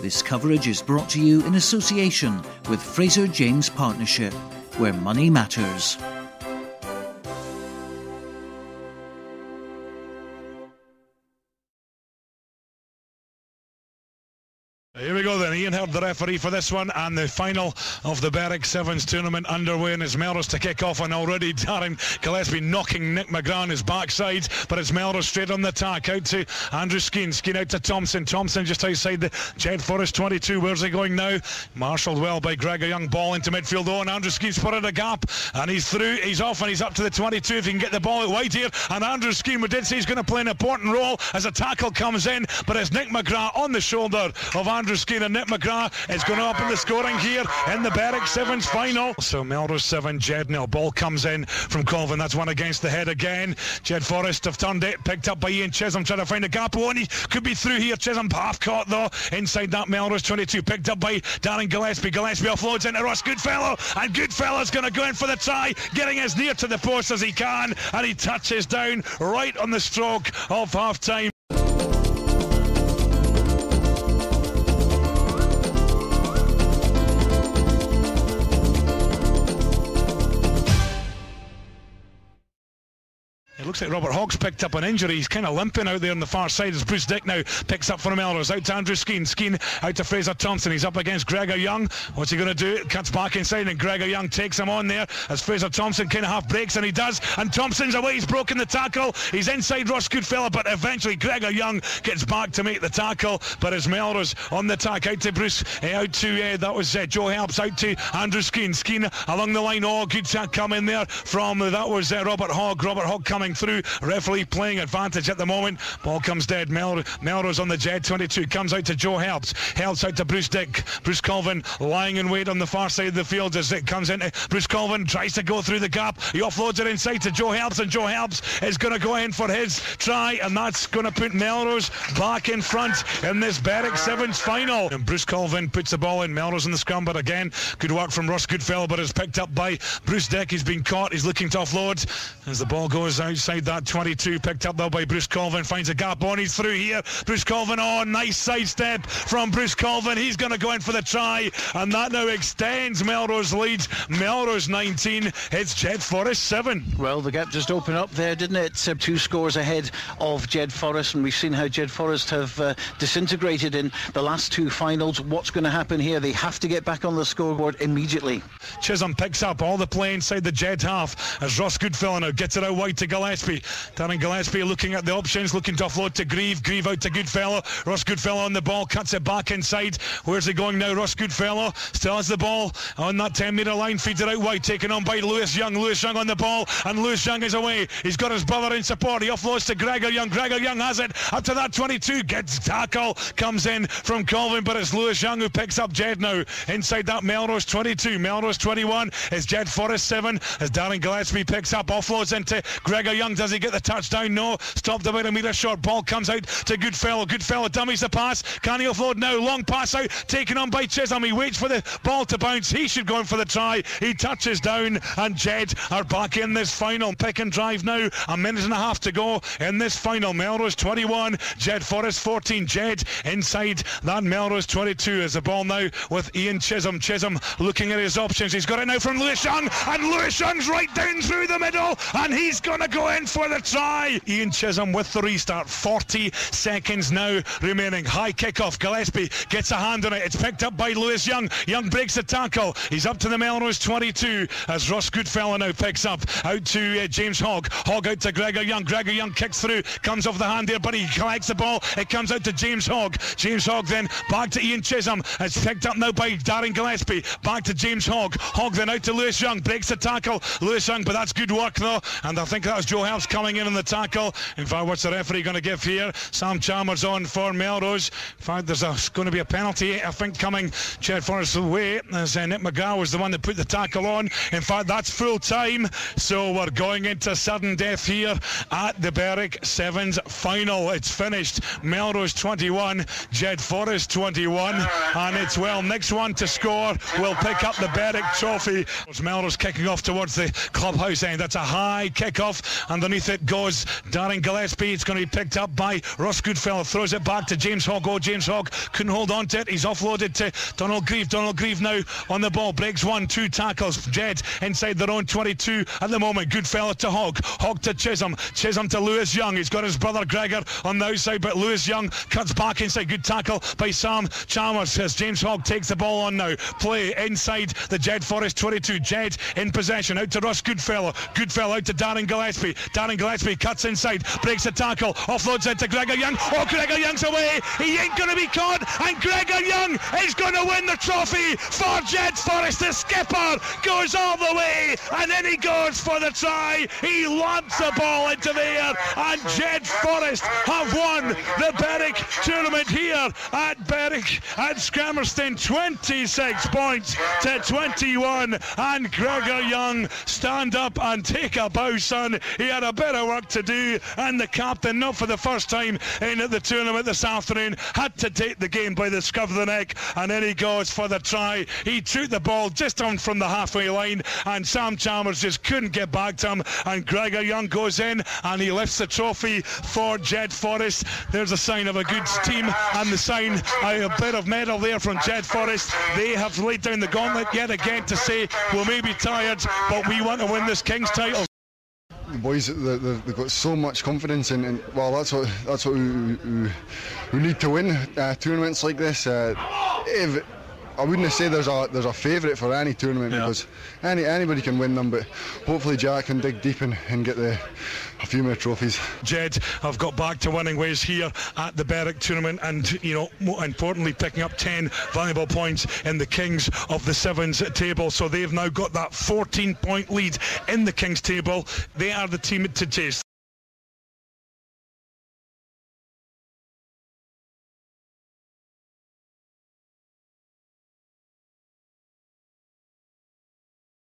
This coverage is brought to you in association with Fraser James Partnership, where money matters. Here we go then. Ian Hurd, the referee for this one, and the final of the Berwick Sevens tournament underway, and it's Melrose to kick off, and already Darren Gillespie knocking Nick McGrath on his backside, but it's Melrose straight on the attack, out to Andrew Skeen out to Thompson just outside the Jedforest 22. Where's he going now? Marshalled well by Gregor Young, ball into midfield, and Andrew Skeen spotted a gap, and he's through, he's off, and he's up to the 22 if he can get the ball out wide here, and Andrew Skeen, we did say he's going to play an important role as a tackle comes in, but it's Nick McGrath on the shoulder of Andrew Skeen, and Nick McGrath is going to open the scoring here in the Berwick Sevens Final. So Melrose 7, Jed 0. Ball comes in from Colvin. That's one against the head again. Jedforest have turned it, picked up by Ian Chisholm, trying to find a gap. Oh, and he could be through here. Chisholm half caught though inside that Melrose 22, picked up by Darren Gillespie. Gillespie offloads into Ross Goodfellow, and Goodfellow's going to go in for the try, getting as near to the post as he can, and he touches down right on the stroke of half time. It looks like Robert Hogg's picked up an injury. He's kind of limping out there on the far side as Bruce Dick now picks up for Melrose. Out to Andrew Skeen. Skeen out to Fraser Thompson. He's up against Gregor Young. What's he going to do? Cuts back inside, and Gregor Young takes him on there as Fraser Thompson kind of half breaks, and he does. And Thompson's away. He's broken the tackle. He's inside Ross Goodfellow, but eventually Gregor Young gets back to make the tackle. But it's Melrose on the attack. Out to Bruce. Out to that was Joe Helps. Out to Andrew Skeen. Skeen along the line. Oh, good shot come in there from that was Robert Hogg. Robert Hogg coming through. Referee playing advantage at the moment. Ball comes dead. Melrose on the Jed 22. Comes out to Joe Helps. Helps out to Bruce Dick. Bruce Colvin lying in wait on the far side of the field as it comes into Bruce Colvin. Tries to go through the gap. He offloads it inside to Joe Helps, and Joe Helps is going to go in for his try, and that's going to put Melrose back in front in this Berwick Sevens Final. And Bruce Colvin puts the ball in. Melrose in the scrum, but again, good work from Ross Goodfellow, but is picked up by Bruce Dick. He's been caught. He's looking to offload as the ball goes outside that 22, picked up though by Bruce Colvin, finds a gap on, he's through here. Bruce Colvin, oh, nice sidestep from Bruce Colvin. He's going to go in for the try, and that now extends Melrose lead. Melrose 19, it's Jedforest 7. Well, the gap just opened up there, didn't it? 2 scores ahead of Jedforest, and we've seen how Jedforest have disintegrated in the last 2 finals. What's going to happen here? They have to get back on the scoreboard immediately. Chisholm picks up all the play inside the Jed half as Ross Goodfellow now gets it out wide to Gillespie. Darren Gillespie looking at the options, looking to offload to Grieve. Grieve out to Goodfellow. Ross Goodfellow on the ball, cuts it back inside. Where's he going now? Ross Goodfellow still has the ball on that 10-metre line, feeds it out wide, taken on by Lewis Young. Lewis Young on the ball, and Lewis Young is away. He's got his brother in support. He offloads to Gregor Young. Gregor Young has it up to that 22, gets tackle, comes in from Colvin, but it's Lewis Young who picks up Jed now inside that Melrose 22. Melrose 21 is Jedforest 7 as Darren Gillespie picks up, offloads into Gregor Young. Does he get the touchdown? No. Stopped about a metre short. Ball comes out to Goodfellow. Goodfellow dummies the pass. Can he offload now? Long pass out, taken on by Chisholm. He waits for the ball to bounce. He should go in for the try. He touches down, and Jed are back in this final. Pick and drive now. A minute and a half to go in this final. Melrose 21, Jedforest 14. Jed inside that Melrose 22 as the ball now with Ian Chisholm. Chisholm looking at his options. He's got it now from Lewis Young, and Lewis Young's right down through the middle, and he's going to go in for the try. Ian Chisholm with the restart. 40 seconds now remaining. High kickoff. Gillespie gets a hand on it. It's picked up by Lewis Young. Young breaks the tackle. He's up to the Melrose 22 as Ross Goodfellow now picks up out to James Hogg. Hogg out to Gregor Young. Gregor Young kicks through, comes off the hand here, but he collects the ball. It comes out to James Hogg. James Hogg then back to Ian Chisholm. It's picked up now by Darren Gillespie. Back to James Hogg. Hogg then out to Lewis Young. Breaks the tackle. Lewis Young, but that's good work though, and I think that was Joe Helps coming in on the tackle. In fact, what's the referee going to give here? Sam Chalmers on for Melrose. In fact, there's going to be a penalty, I think, coming Jedforest's way, as Nick McGrath was the one that put the tackle on. In fact, that's full time, so we're going into sudden death here at the Berwick Sevens Final. It's finished. Melrose 21, Jedforest 21, and it's, well, next one to score will pick up the Berwick trophy. Melrose kicking off towards the clubhouse end. That's a high kick-off Underneath it goes Darren Gillespie. It's going to be picked up by Ross Goodfellow. Throws it back to James Hogg. Oh, James Hogg couldn't hold on to it. He's offloaded to Donald Grieve. Donald Grieve now on the ball. Breaks 1, 2 tackles. Jed inside their own 22 at the moment. Goodfellow to Hogg. Hogg to Chisholm. Chisholm to Lewis Young. He's got his brother Gregor on the outside, but Lewis Young cuts back inside. Good tackle by Sam Chalmers as James Hogg takes the ball on now. Play inside the Jedforest 22. Jed in possession. Out to Ross Goodfellow. Goodfellow out to Darren Gillespie. Darren Gillespie cuts inside. Breaks the tackle. Offloads it to Gregor Young. Oh, Gregor Young's away. He ain't going to be caught. And Gregor Young is going to win the trophy for Jedforest. The skipper goes all the way. And then he goes for the try. He launches the ball into the air. And Jedforest have won the Berwick tournament here at Berwick at Scremerston. 26 points to 21. And Gregor Young, stand up and take a bow, son. He had a bit of work to do, and the captain, not for the first time in the tournament this afternoon, had to take the game by the scruff of the neck, and then he goes for the try. He took the ball just down from the halfway line, and Sam Chalmers just couldn't get back to him, and Gregor Young goes in and he lifts the trophy for Jedforest. There's a sign of a good team, and the sign, a bit of medal there from Jedforest. They have laid down the gauntlet yet again to say, we may be tired, but we want to win this King's title. The boys, they've got so much confidence, and well, that's what we need to win tournaments like this. I wouldn't say there's a favourite for any tournament, because anybody can win them, but hopefully Jack can dig deep and get a few more trophies. Jed have got back to winning ways here at the Berwick tournament, and more importantly picking up 10 valuable points in the Kings of the Sevens table. So they've now got that 14-point lead in the Kings table. They are the team to chase.